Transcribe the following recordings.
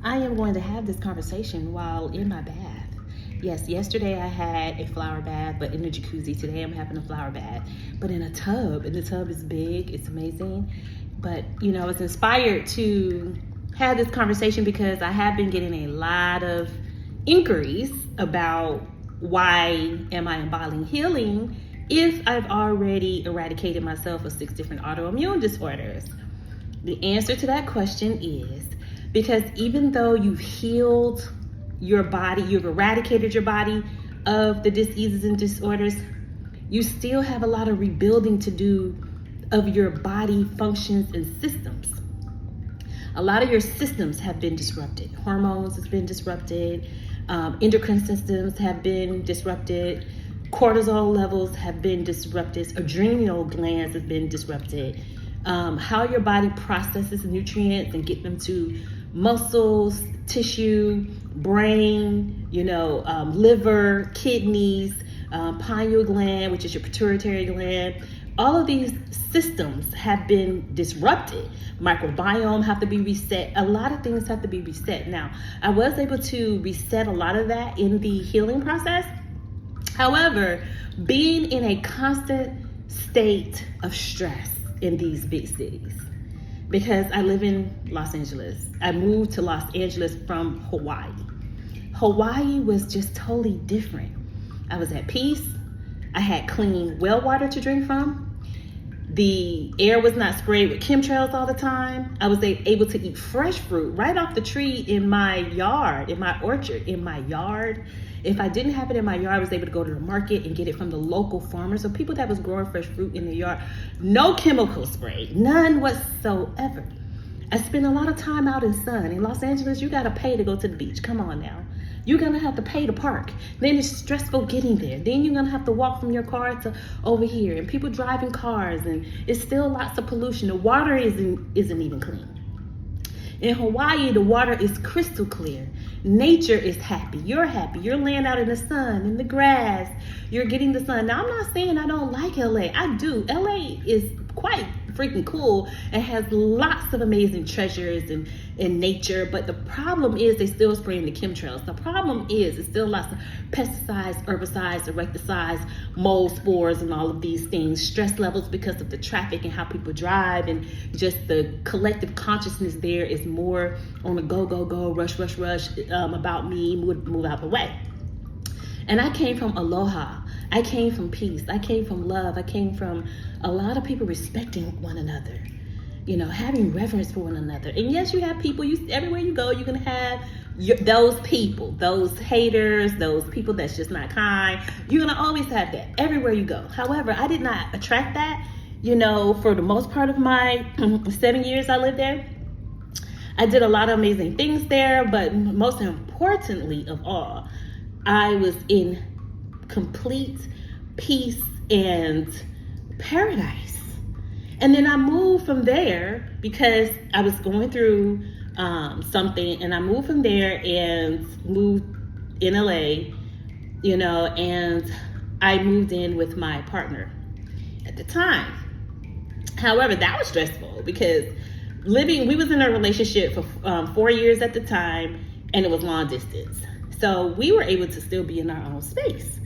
I am going to have this conversation while in my bath. Yes, yesterday I had a flower bath, but in the jacuzzi. Today I'm having a flower bath, but in a tub. And the tub is big, it's amazing. But, I was inspired to have this conversation because I have been getting a lot of inquiries about why am I embodying healing if I've already eradicated myself of 6 different autoimmune disorders. The answer to that question is because even though you've healed your body, you've eradicated your body of the diseases and disorders, you still have a lot of rebuilding to do of your body functions and systems. A lot of your systems have been disrupted. Hormones has been disrupted. Endocrine systems have been disrupted. Cortisol levels have been disrupted. Adrenal glands have been disrupted. How your body processes nutrients and get them to muscles, tissue, brain, liver, kidneys, pineal gland, which is your pituitary gland. All of these systems have been disrupted. Microbiome have to be reset. A lot of things have to be reset. Now, I was able to reset a lot of that in the healing process. However, being in a constant state of stress in these big cities, because I live in Los Angeles. I moved to Los Angeles from Hawaii. Hawaii was just totally different. I was at peace. I had clean well water to drink from. The air was not sprayed with chemtrails all the time. I was able to eat fresh fruit right off the tree in my yard, in my orchard, in my yard. If I didn't have it in my yard, I was able to go to the market and get it from the local farmers, so people that was growing fresh fruit in their yard. No chemical spray, none whatsoever. I spent a lot of time out in sun. In Los Angeles, you gotta pay to go to the beach. Come on now. You're gonna have to pay to park. Then it's stressful getting there. Then you're gonna have to walk from your car to over here, and people driving cars, and it's still lots of pollution. The water isn't even clean. In Hawaii, the water is crystal clear. Nature is happy. You're happy. You're laying out in the sun, in the grass. You're getting the sun. Now, I'm not saying I don't like LA. I do. LA is quite freaking cool and has lots of amazing treasures and nature. But the problem is they still spraying the chemtrails. The problem is it's still lots of pesticides, herbicides, insecticides, mold spores, and all of these things. Stress levels because of the traffic and how people drive, and just the collective consciousness there is more on a go, go, go, rush, rush, rush, about me, move out the way. And I came from aloha. I came from peace. I came from love. I came from a lot of people respecting one another, having reverence for one another. And yes, you have people, everywhere you go, you can have those people, those haters, those people that's just not kind. You're going to always have that everywhere you go. However, I did not attract that, for the most part of my 7 years I lived there. I did a lot of amazing things there, but most importantly of all, I was in complete peace and paradise. And then I moved from there because I was going through something, and I moved from there and moved in LA, and I moved in with my partner at the time. However, that was stressful because we was in a relationship for 4 years at the time, and it was long distance. So we were able to still be in our own space.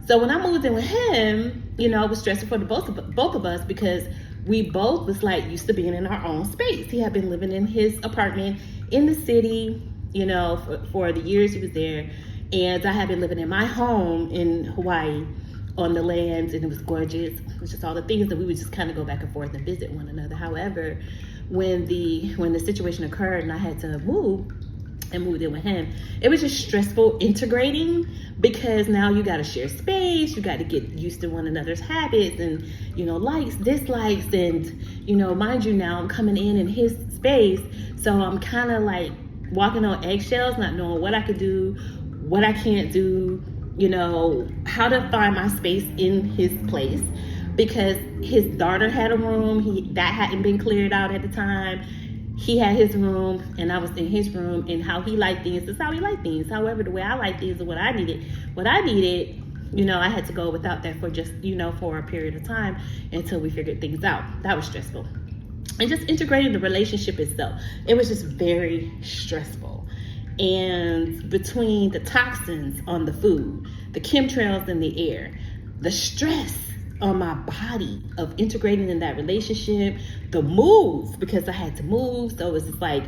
So when I moved in with him, it was stressful for both of us because we both was used to being in our own space. He had been living in his apartment in the city, for the years he was there. And I had been living in my home in Hawaii on the land, and it was gorgeous. It was just all the things that we would just kind of go back and forth and visit one another. However, when the situation occurred and I had to move, and moved in with him, it was just stressful integrating because now you got to share space, you got to get used to one another's habits and, likes, dislikes, and, mind you, now I'm coming in his space, so I'm kind of walking on eggshells, not knowing what I could do, what I can't do, how to find my space in his place, because his daughter had a room, that hadn't been cleared out at the time. He had his room and I was in his room, and how he liked things is how he liked things. However, the way I like things is what I needed, I had to go without that for just, for a period of time until we figured things out. That was stressful. and just integrating the relationship itself. It was just very stressful. And between the toxins on the food, the chemtrails in the air, the stress on my body of integrating in that relationship, the move, because I had to move. So it was just like,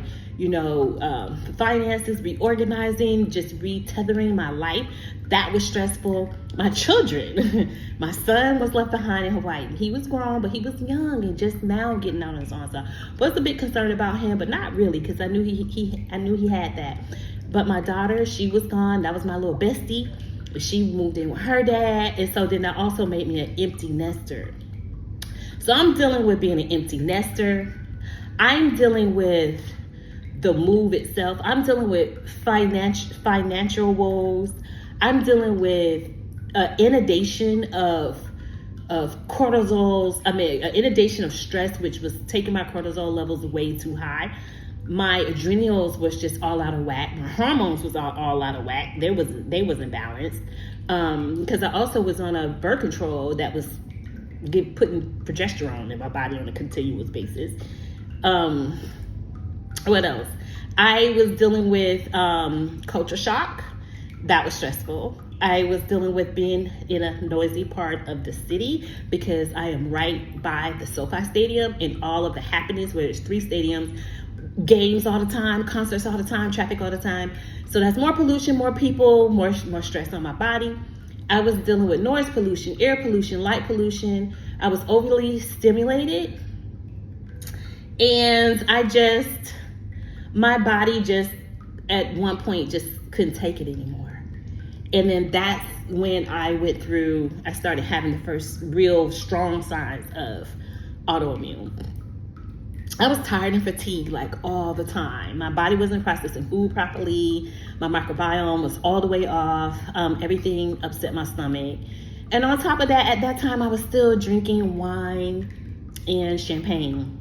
finances, reorganizing, just retethering my life. That was stressful. My children, my son was left behind in Hawaii. He was grown, but he was young and just now getting out on his own. So I was a bit concerned about him, but not really, because I knew he had that. But my daughter, she was gone. That was my little bestie. She moved in with her dad. And so then that also made me an empty nester. So I'm dealing with being an empty nester. I'm dealing with the move itself. I'm dealing with financial woes. I'm dealing with inundation of cortisols. An inundation of stress, which was taking my cortisol levels way too high. My adrenals was just all out of whack. My hormones was all out of whack. They wasn't balanced. Because I also was on a birth control that was putting progesterone in my body on a continuous basis. What else? I was dealing with culture shock. That was stressful. I was dealing with being in a noisy part of the city because I am right by the SoFi Stadium and all of the happenings, where there's 3 stadiums, games all the time, concerts all the time, traffic all the time. So that's more pollution, more people, more stress on my body. I was dealing with noise pollution, air pollution, light pollution. I was overly stimulated. And my body just at one point just couldn't take it anymore. And then that's when I started having the first real strong signs of autoimmune. I was tired and fatigued like all the time. My body wasn't processing food properly. My microbiome was all the way off. Everything upset my stomach. And on top of that, at that time, I was still drinking wine and champagne.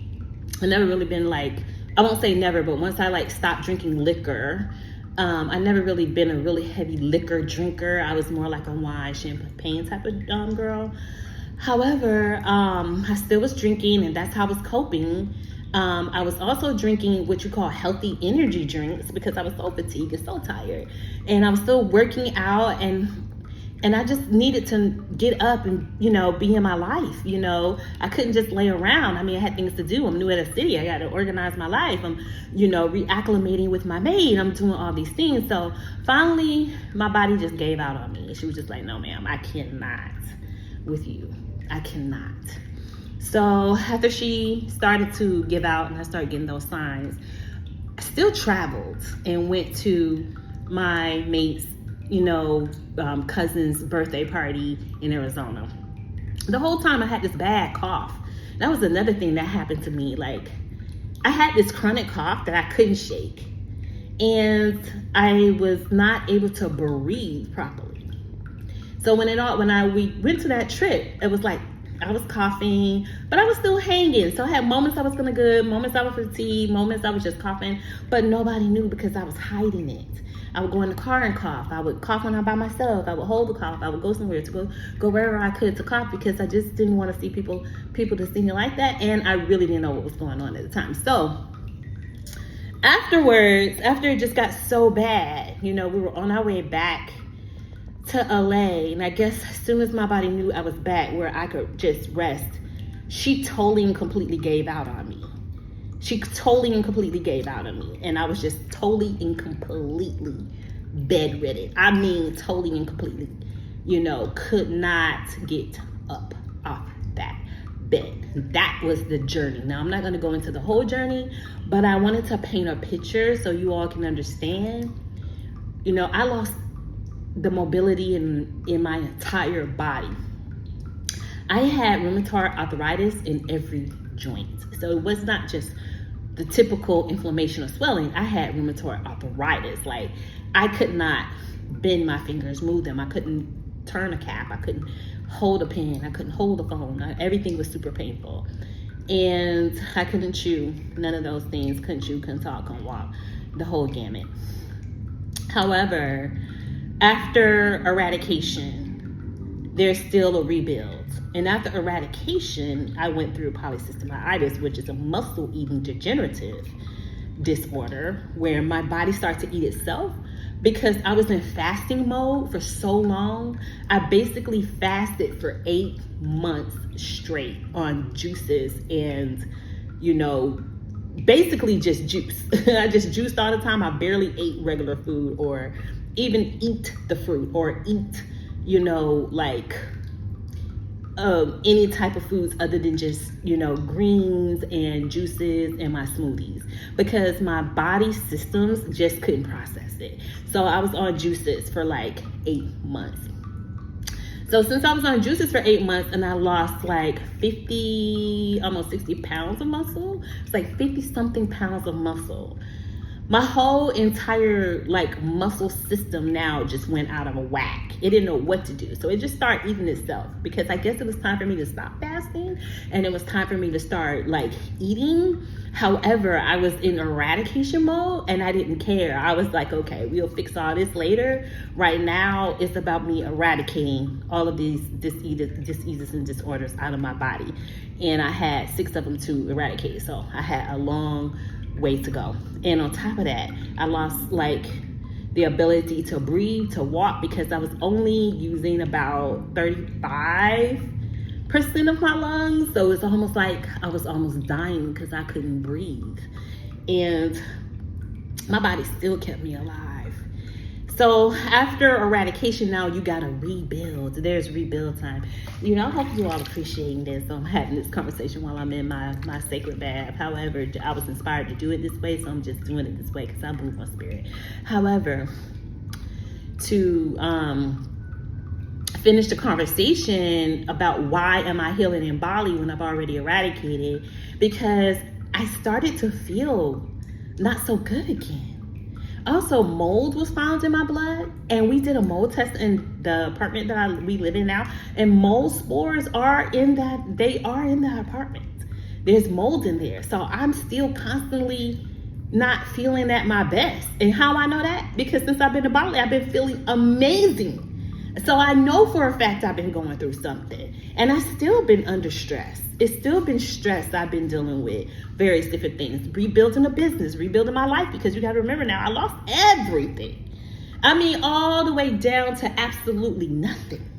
I've never really been I won't say never, but once I stopped drinking liquor, I never really been a really heavy liquor drinker. I was more like a wine, champagne type of girl. However, I still was drinking, and that's how I was coping. I was also drinking what you call healthy energy drinks because I was so fatigued and so tired. And I was still working out, and I just needed to get up and, be in my life. I couldn't just lay around. I had things to do. I'm new at a city. I got to organize my life. I'm, reacclimating with my maid. I'm doing all these things. So finally, my body just gave out on me. She was just like, no, ma'am, I cannot with you. I cannot. So after she started to give out and I started getting those signs, I still traveled and went to my mate's, cousin's birthday party in Arizona. The whole time I had this bad cough. That was another thing that happened to me. I had this chronic cough that I couldn't shake, and I was not able to breathe properly. So we went to that trip, it was like I was coughing, but I was still hanging. So I had moments I was feeling good, moments I was fatigued, moments I was just coughing, but nobody knew because I was hiding it. I would go in the car and cough. I would cough when I'm by myself. I would hold the cough. I would go somewhere to go wherever I could to cough because I just didn't want to see people to see me like that. And I really didn't know what was going on at the time. So afterwards, after it just got so bad, we were on our way back to LA, and I guess as soon as my body knew I was back where I could just rest, she totally and completely gave out on me. And I was just totally and completely bedridden. Totally and completely, could not get up off that bed. That was the journey. Now, I'm not going to go into the whole journey, but I wanted to paint a picture so you all can understand. I lost the mobility in my entire body. I had rheumatoid arthritis in every joint. So it was not just the typical inflammation or swelling. I had rheumatoid arthritis. I could not bend my fingers, move them. I couldn't turn a cap. I couldn't hold a pen. I couldn't hold a phone. Everything was super painful. And I couldn't chew. None of those things. Couldn't chew, couldn't talk, couldn't walk. The whole gamut. However, after eradication, there's still a rebuild. And after eradication, I went through polysystematitis, which is a muscle eating degenerative disorder where my body starts to eat itself. Because I was in fasting mode for so long, I basically fasted for 8 months straight on juices and, basically just juice. I just juiced all the time. I barely ate regular food or even eat the fruit or eat, any type of foods other than just, greens and juices and my smoothies, because my body systems just couldn't process it. So I was on juices for like 8 months. So since I was on juices for 8 months and I lost like 50, almost 60 pounds of muscle, it's like 50 something pounds of muscle. My whole entire muscle system now just went out of whack. It didn't know what to do. So it just started eating itself, because I guess it was time for me to stop fasting and it was time for me to start eating. However, I was in eradication mode and I didn't care. I was like, okay, we'll fix all this later. Right now, it's about me eradicating all of these diseases and disorders out of my body. And I had 6 of them to eradicate. So I had a long way to go. And on top of that, I lost the ability to breathe, to walk, because I was only using about 35% of my lungs. So it's almost like I was almost dying because I couldn't breathe. And my body still kept me alive. So after eradication, now you gotta rebuild. There's rebuild time. I hope you all appreciating this. So I'm having this conversation while I'm in my sacred bath. However, I was inspired to do it this way, so I'm just doing it this way because I move my spirit. However, to finish the conversation about why am I healing in Bali when I've already eradicated, because I started to feel not so good again. Also, mold was found in my blood, and we did a mold test in the apartment that we live in now, and mold spores are in that apartment. There's mold in there. So I'm still constantly not feeling at my best. And how I know that? Because since I've been to Bali, I've been feeling amazing. So I know for a fact I've been going through something, and I've still been under stress. It's still been stress I've been dealing with, various different things, rebuilding a business, rebuilding my life, because you got to remember now, I lost everything. I mean, all the way down to absolutely nothing.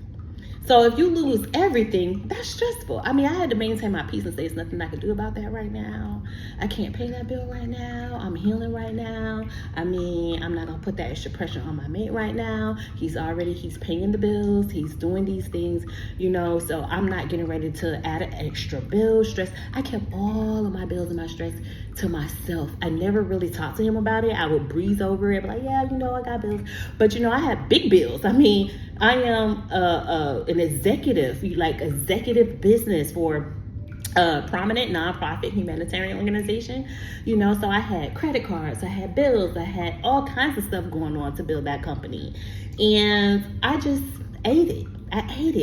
So if you lose everything, that's stressful. I mean, I had to maintain my peace and say there's nothing I can do about that right now. I can't pay that bill right now. I'm healing right now. I mean, I'm not going to put that extra pressure on my mate right now. He's paying the bills. He's doing these things, so I'm not getting ready to add an extra bill, stress. I kept all of my bills and my stress to myself. I never really talked to him about it. I would breeze over it, like, yeah, I got bills. But, I had big bills. I mean, I am an executive business for a prominent nonprofit humanitarian organization, so I had credit cards, I had bills, I had all kinds of stuff going on to build that company. And I just ate it. I ate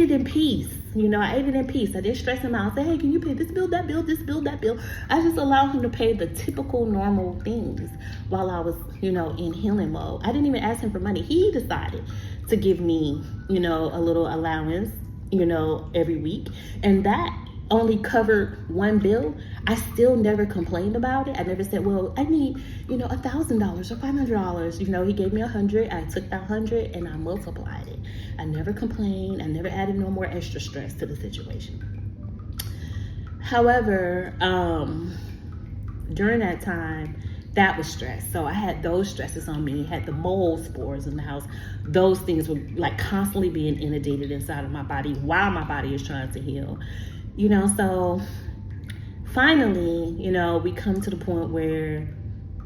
it in peace. I ate it in peace. I didn't stress him out. I said, hey, can you pay this bill, that bill, this bill, that bill? I just allowed him to pay the typical normal things while I was, in healing mode. I didn't even ask him for money. He decided to give me, a little allowance, every week. And that only covered one bill. I still never complained about it. I never said, well, I need, $1,000 or $500. He gave me 100. I took that 100 and I multiplied it. I never complained. I never added no more extra stress to the situation. However, during that time, that was stress. So I had those stresses on me. I had the mold spores in the house. Those things were constantly being inundated inside of my body while my body is trying to heal. So finally, we come to the point where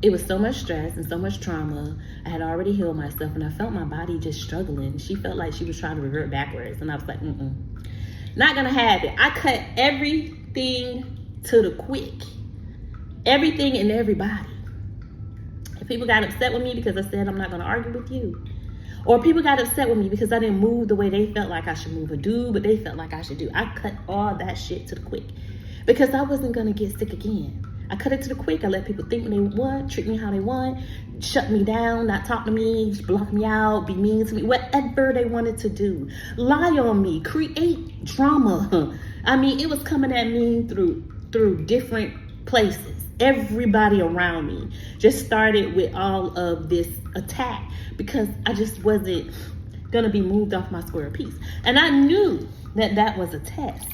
it was so much stress and so much trauma. I had already healed myself, and I felt my body just struggling. She felt like she was trying to revert backwards, and I was like, not gonna have it. I cut everything to the quick. Everything and everybody. If people got upset with me because I said I'm not gonna argue with you, or people got upset with me because I didn't move the way they felt like I should move, or do what they felt like I should do, I cut all that shit to the quick, because I wasn't gonna get sick again. I cut it to the quick. I let people think what they want, treat me how they want, shut me down, not talk to me, block me out, be mean to me, whatever they wanted to do. Lie on me, create drama. I mean, it was coming at me through different places. Everybody around me just started with all of this attack because I just wasn't gonna be moved off my square piece. And I knew that was a test.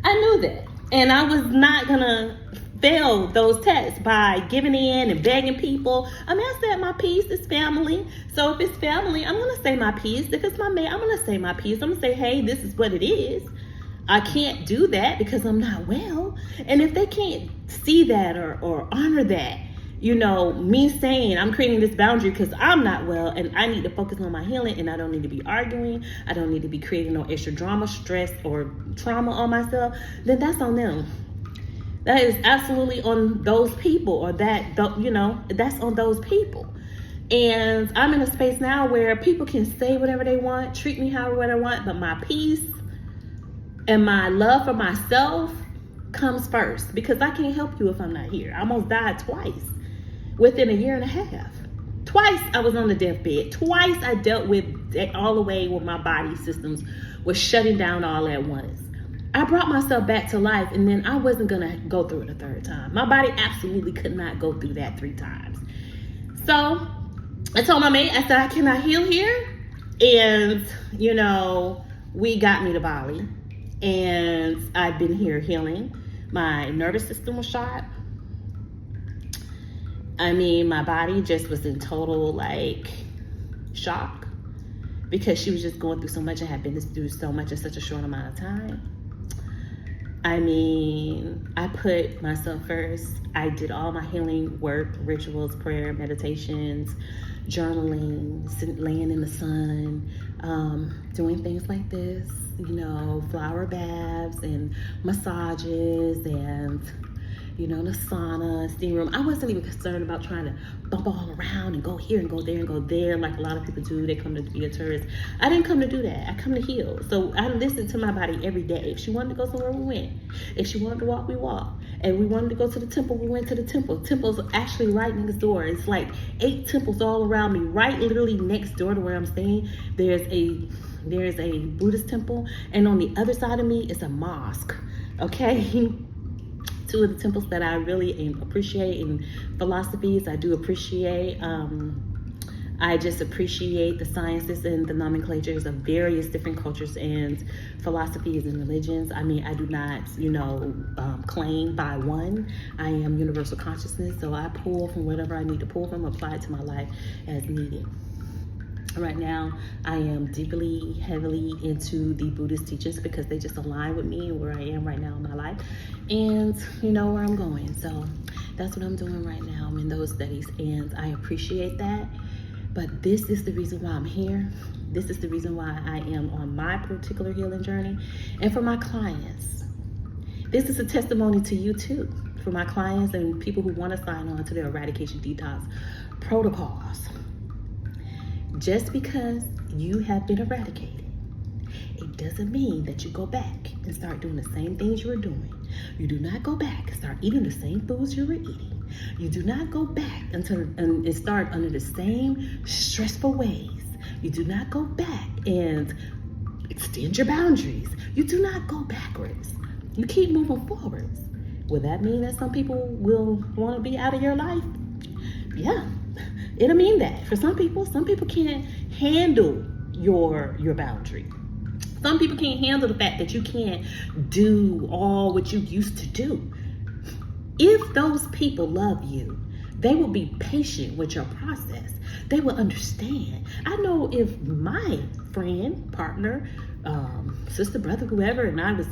I knew that. And I was not gonna fail those tests by giving in and begging people. I mean, I said my piece is family. So if it's family, I'm gonna say my piece. If it's my mate, I'm gonna say my piece. I'm gonna say, hey, this is what it is. I can't do that because I'm not well. And if they can't see that or honor that, you know, me saying I'm creating this boundary because I'm not well and I need to focus on my healing and I don't need to be arguing, I don't need to be creating no extra drama, stress, or trauma on myself, then that's on them. That is absolutely on those people, or that, you know, that's on those people. And I'm in a space now where people can say whatever they want, treat me however they want, but my peace and my love for myself comes first, because I can't help you if I'm not here. I almost died twice within a year and a half. Twice I was on the deathbed. Twice I dealt with all the way where my body systems were shutting down all at once. I brought myself back to life, and then I wasn't gonna go through it a third time. My body absolutely could not go through that 3 times. So I told my mate, I said, I cannot heal here. And, you know, we got me to Bali. And I've been here healing. My nervous system was shot. I mean, my body just was in total like shock because she was just going through so much and had been through so much in such a short amount of time. I mean, I put myself first. I did all my healing work, rituals, prayer, meditations, journaling, laying in the sun, doing things like this, you know, flower baths and massages and, you know, the sauna, steam room. I wasn't even concerned about trying to bump all around and go here and go there and go there like a lot of people do. They come to be a tourist. I didn't come to do that. I come to heal. So I listened to my body every day. If she wanted to go somewhere, we went. If she wanted to walk, we walked. And we wanted to go to the temple, we went to the temple. Temple's actually right next door. It's like 8 temples all around me, right literally next door to where I'm staying. There's a Buddhist temple, and on the other side of me is a mosque. Okay. 2 of the temples that I really appreciate, in philosophies I do appreciate. I just appreciate the sciences and the nomenclatures of various different cultures and philosophies and religions. I mean, I do not, you know, claim by one. I am universal consciousness, so I pull from whatever I need to pull from, apply it to my life as needed. Right now, I am deeply, heavily into the Buddhist teachings because they just align with me and where I am right now in my life, and you know where I'm going. So that's what I'm doing right now. I'm in those studies, and I appreciate that. But this is the reason why I'm here. This is the reason why I am on my particular healing journey. And for my clients, this is a testimony to you too. For my clients and people who want to sign on to their eradication detox protocols. Just because you have been eradicated, it doesn't mean that you go back and start doing the same things you were doing. You do not go back and start eating the same foods you were eating. You do not go back and start under the same stressful ways. You do not go back and extend your boundaries. You do not go backwards. You keep moving forwards. Will that mean that some people will want to be out of your life? Yeah. It'll mean that. For some people can't handle your boundary. Some people can't handle the fact that you can't do all what you used to do. If those people love you, they will be patient with your process. They will understand. I know if my friend, partner, sister, brother, whoever, and I was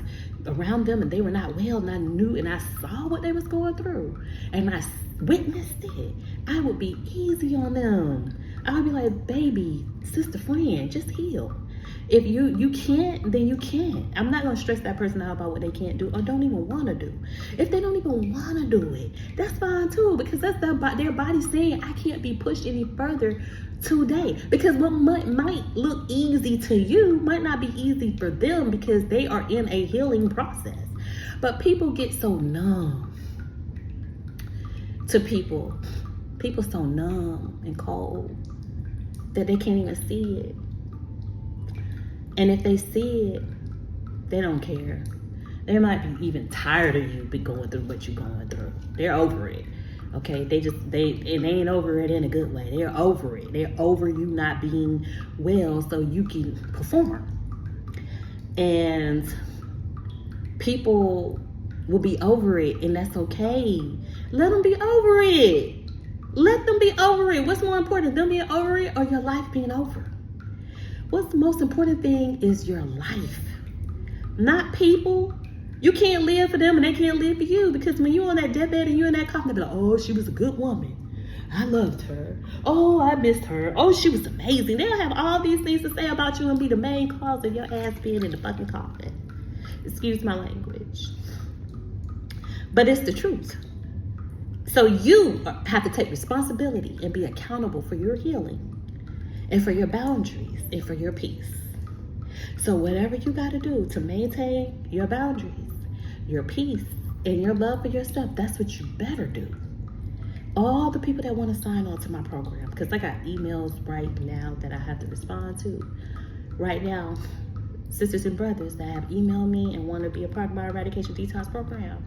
around them and they were not well, and I knew and I saw what they was going through, and I witnessed it, I would be easy on them. I would be like, baby, sister, friend, just heal. If you can't, then you can't. I'm not gonna stress that person out about what they can't do or don't even wanna do. If they don't even wanna do it, that's fine too, because that's their body saying, I can't be pushed any further today. Because what might look easy to you might not be easy for them because they are in a healing process. But people get so numb. to people. People so numb and cold that they can't even see it. And if they see it, they don't care. They might be even tired of you be going through what you're going through. They're over it. Okay, they ain't over it in a good way. They're over it. They're over you not being well so you can perform. And people will be over it, and that's okay. Let them be over it. Let them be over it. What's more important, them being over it or your life being over? What's the most important thing is your life, not people. You can't live for them and they can't live for you, because when you're on that deathbed and you're in that coffin, they'll be like, oh, she was a good woman. I loved her. Oh, I missed her. Oh, she was amazing. They'll have all these things to say about you and be the main cause of your ass being in the fucking coffin. Excuse my language. But it's the truth. So you have to take responsibility and be accountable for your healing and for your boundaries and for your peace. So whatever you got to do to maintain your boundaries, your peace, and your love for yourself, that's what you better do. All the people that want to sign on to my program, because I got emails right now that I have to respond to. Right now, sisters and brothers that have emailed me and want to be a part of my Eradication Detox program.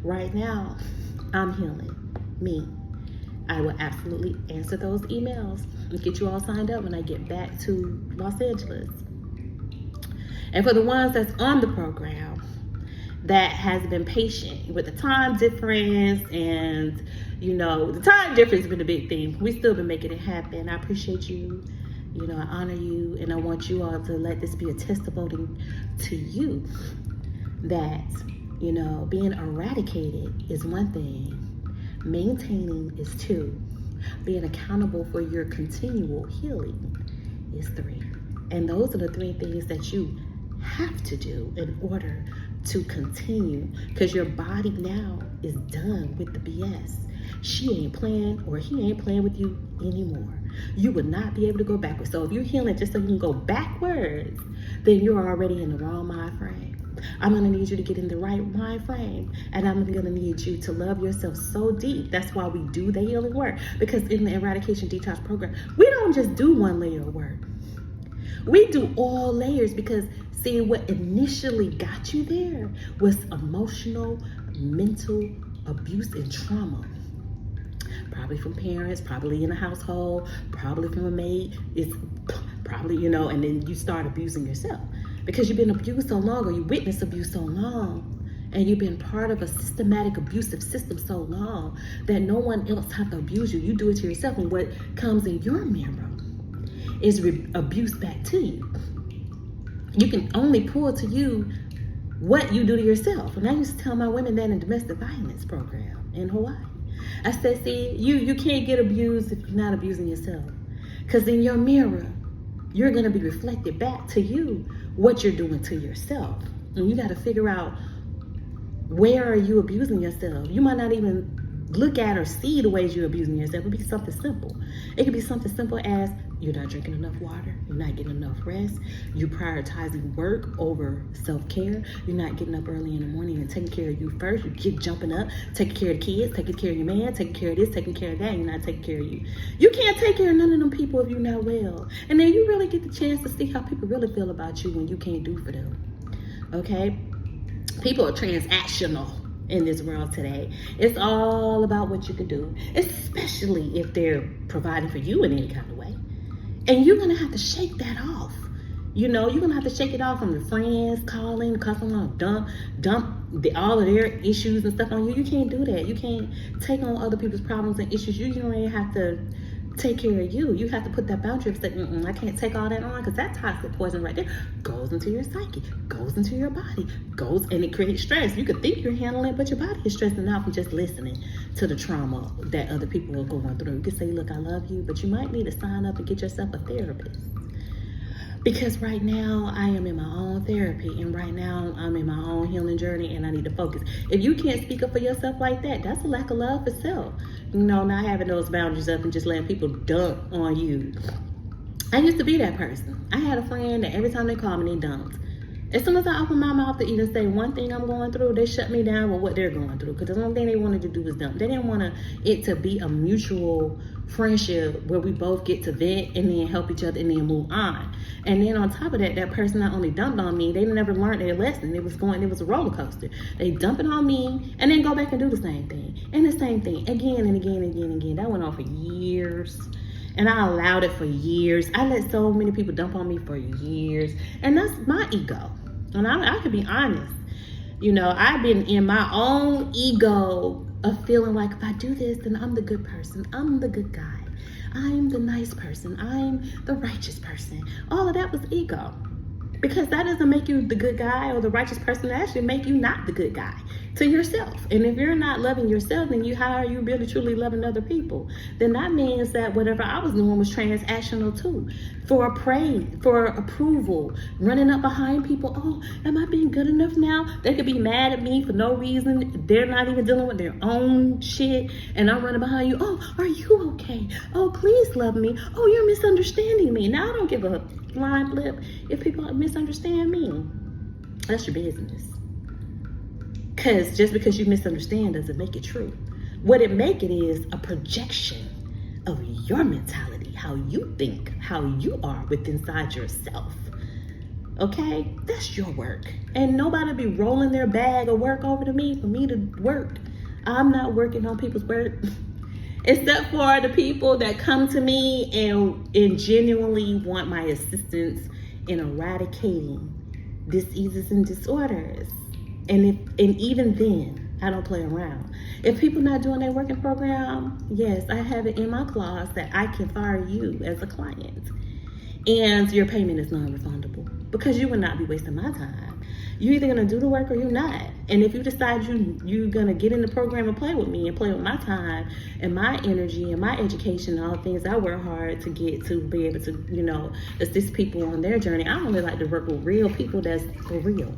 Right now, I'm healing me. I will absolutely answer those emails and get you all signed up when I get back to Los Angeles. And for the ones that's on the program that has been patient with the time difference, and the time difference has been a big thing. We still been making it happen. I appreciate you. I honor you, and I want you all to let this be a testimony to you that, being eradicated is one thing. Maintaining is two. Being accountable for your continual healing is three. And those are the three things that you have to do in order to continue, because your body now is done with the BS. She ain't playing, or he ain't playing with you anymore. You would not be able to go backwards. So if you're healing just so you can go backwards, then you're already in the wrong mind frame. I'm going to need you to get in the right mind frame, and I'm going to need you to love yourself so deep. That's why we do the healing work, because in the Eradication Detox program, we don't just do one layer of work. We do all layers, because see, what initially got you there was emotional, mental abuse and trauma. Probably from parents, probably in a household, probably from a mate. It's probably, and then you start abusing yourself because you've been abused so long, or you witnessed abuse so long, and you've been part of a systematic abusive system so long that no one else has to abuse you. You do it to yourself, and what comes in your mirror is abuse back to you. You can only pull to you what you do to yourself. And I used to tell my women that in domestic violence program in Hawaii. I said, see, you can't get abused if you're not abusing yourself. Because in your mirror, you're going to be reflected back to you what you're doing to yourself. And you got to figure out, where are you abusing yourself? You might not even look at or see the ways you're abusing yourself. It could be something simple. It could be something simple as you're not drinking enough water, you're not getting enough rest, you're prioritizing work over self-care, you're not getting up early in the morning and taking care of you first, you keep jumping up, taking care of the kids, taking care of your man, taking care of this, taking care of that, you're not taking care of you. You can't take care of none of them people if you're not well. And then you really get the chance to see how people really feel about you when you can't do for them. Okay? People are transactional in this world today. It's all about what you can do, especially if they're providing for you in any kind of way. And you're gonna have to shake that off. You're gonna have to shake it off from your friends calling, cussing on, dump all of their issues and stuff on you. You can't do that. You can't take on other people's problems and issues. You really have to take care of you. You have to put that boundary up, say, I can't take all that on, because that toxic poison right there goes into your psyche, goes into your body, and it creates stress. You could think you're handling it, but your body is stressing out from just listening to the trauma that other people are going through. You could say, look, I love you, but you might need to sign up and get yourself a therapist. Because right now I am in my own therapy, and right now I'm in my own healing journey, and I need to focus. If you can't speak up for yourself like that, that's a lack of love for self. Not having those boundaries up and just letting people dump on you. I used to be that person. I had a friend that every time they called me, they dumped. As soon as I open my mouth to even say one thing I'm going through, they shut me down with what they're going through. Because the only thing they wanted to do was dump. They didn't want it to be a mutual friendship where we both get to vent and then help each other and then move on. And then on top of that, that person not only dumped on me, they never learned their lesson. It was a roller coaster. They dump it on me and then go back and do the same thing. And the same thing again and again and again and again. That went on for years. And I allowed it for years. I let so many people dump on me for years. And that's my ego. And I can be honest. You know, I've been in my own ego of feeling like if I do this, then I'm the good person. I'm the good guy. I'm the nice person. I'm the righteous person. All of that was ego. Because that doesn't make you the good guy or the righteous person. That actually make you not the good guy to yourself. And if you're not loving yourself, then how are you really truly loving other people? Then that means that whatever I was doing was transactional too. For praise, for approval, running up behind people. Oh, am I being good enough now? They could be mad at me for no reason. They're not even dealing with their own shit. And I'm running behind you. Oh, are you okay? Oh, please love me. Oh, you're misunderstanding me. Now I don't give a flying flip if people misunderstand me. That's your business. Because just because you misunderstand doesn't make it true. What it make it is a projection of your mentality, how you think, how you are within inside yourself. Okay? That's your work. And nobody be rolling their bag of work over to me for me to work. I'm not working on people's work. Except for the people that come to me and genuinely want my assistance in eradicating diseases and disorders. And even then, I don't play around. If people not doing their working program, yes, I have it in my clause that I can fire you as a client. And your payment is non-refundable because you will not be wasting my time. You're either gonna do the work or you're not. And if you decide you're gonna get in the program and play with me and play with my time and my energy and my education and all the things I work hard to get to be able to, you know, assist people on their journey. I only like to work with real people that's for real.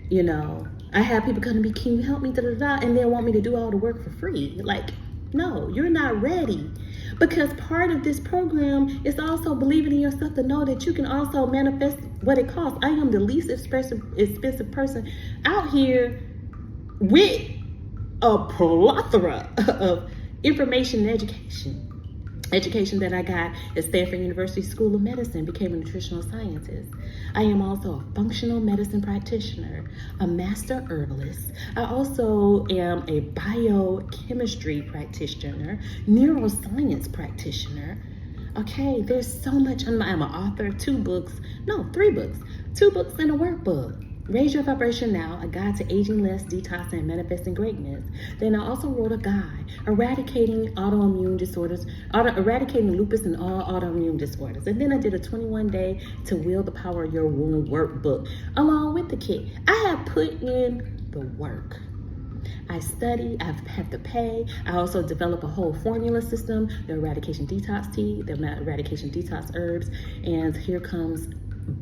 You know, I have people come to me, can you help me, and they want me to do all the work for free. Like, no, you're not ready. Because part of this program is also believing in yourself to know that you can also manifest what it costs. I am the least expensive person out here with a plethora of information and education. Education that I got at Stanford University School of Medicine, became a nutritional scientist. I am also a functional medicine practitioner, a master herbalist. I also am a biochemistry practitioner, neuroscience practitioner. Okay, there's so much. I'm an author, 3 books, 2 books and a workbook. Raise Your Vibration Now, a guide to aging less, detoxing, and manifesting greatness. Then I also wrote a guide, eradicating autoimmune disorders, eradicating lupus and all autoimmune disorders. And then I did a 21-day to wield the power of your womb workbook, along with the kit. I have put in the work. I study, I have to pay. I also develop a whole formula system, the eradication detox tea, the eradication detox herbs, and here comes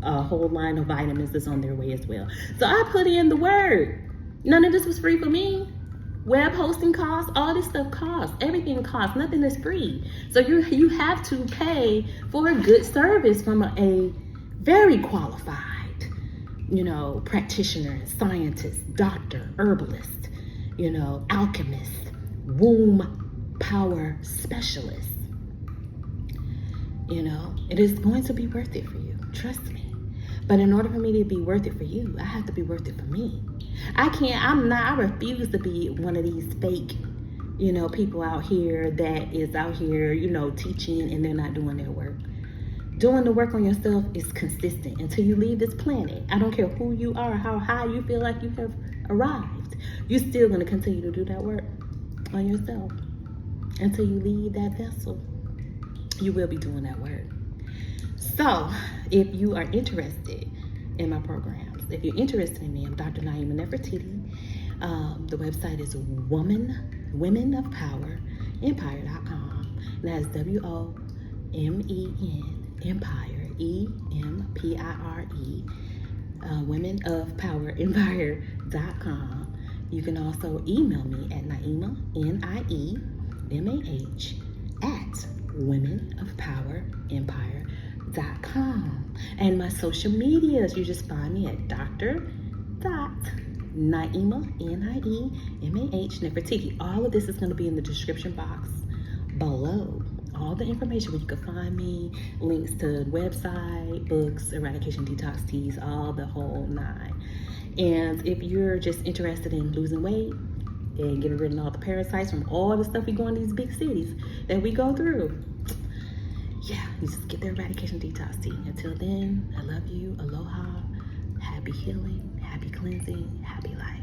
a whole line of vitamins that's on their way as well. So I put in the work. None of this was free for me. Web hosting costs, all this stuff costs. Everything costs. Nothing is free. So you have to pay for a good service from a very qualified, you know, practitioner, scientist, doctor, herbalist, you know, alchemist, womb power specialist. You know, it is going to be worth it for you. Trust me. But in order for me to be worth it for you, I have to be worth it for me. I refuse to be one of these fake, you know, people out here that is out here, you know, teaching and they're not doing their work. Doing the work on yourself is consistent until you leave this planet. I don't care who you are, how high you feel like you have arrived. You're still going to continue to do that work on yourself until you leave that vessel. You will be doing that work. So, if you are interested in my programs, if you're interested in me, I'm Dr. Naima Nefertiti. The website is womenofpowerempire.com. And that's WOMEN Empire, EMPIRE, womenofpowerempire.com. You can also email me at Naima, NIEMAH, at womenofpowerempire.com. And my social medias, you just find me at Dr. Naima, Niemah, Nefertiti. All of this is going to be in the description box below. All the information where you can find me, links to website, books, eradication detox teas, all the whole nine. And if you're just interested in losing weight and getting rid of all the parasites from all the stuff we go in these big cities that we go through, yeah, you just get the eradication detox tea. Until then, I love you. Aloha. Happy healing, happy cleansing, happy life.